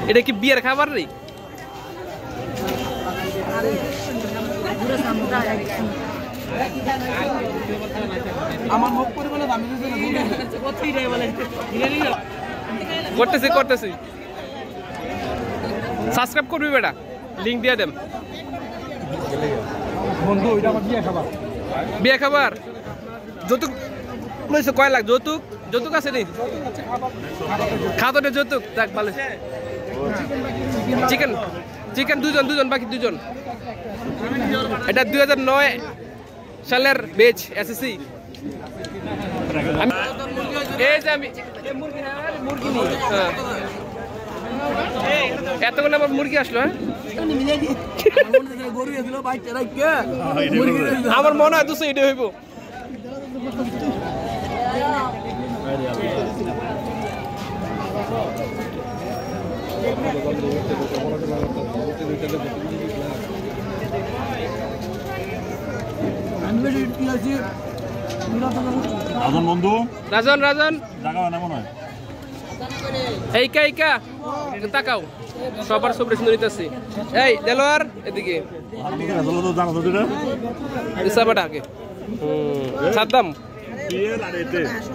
এটা কি বিয়ের খাবার রে? করতেছি করতেছি সাবস্ক্রাইব করবি বেটা, লিঙ্ক দিয়ে দেন বন্ধু। ওইটা আমার বিয়ে খাবার, বিয়ে খাবার। যৌতুক লইছে কয় লাখ? যৌতুক যৌতুক আছে নি? খাওয়া দাওয়া যৌতুক যাক ভালো। চিকেন চিকেন দুজন দুজন বাকি দুজন। এটা 2009 সালের বেচ এসএসসি। এই যে আমি এতগুলো আমার মুরগি আসলো। আমার মনে হয় 200 হইব। রাজন বন্ধু, রাজন রাজন জায়গা না মনে হয়। এইকা এইকা তাকাও, সবার সবরে সুন্দর নিতেছি। এই দেলোয়ার এদিকে ইসাবাটা আগে সাদ্দাম।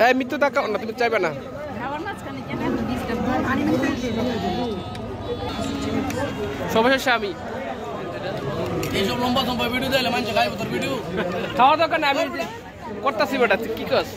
এই মৃত্যু তাকাও না, তুমি চাইবে না। সবার শেষে আমি এইসব লম্বা লম্বা ভিডিও দিলে মানুষ খাইব তোর ভিডিও। খাওয়া দরকার না, আমি করতেছি বেটা, কি কস?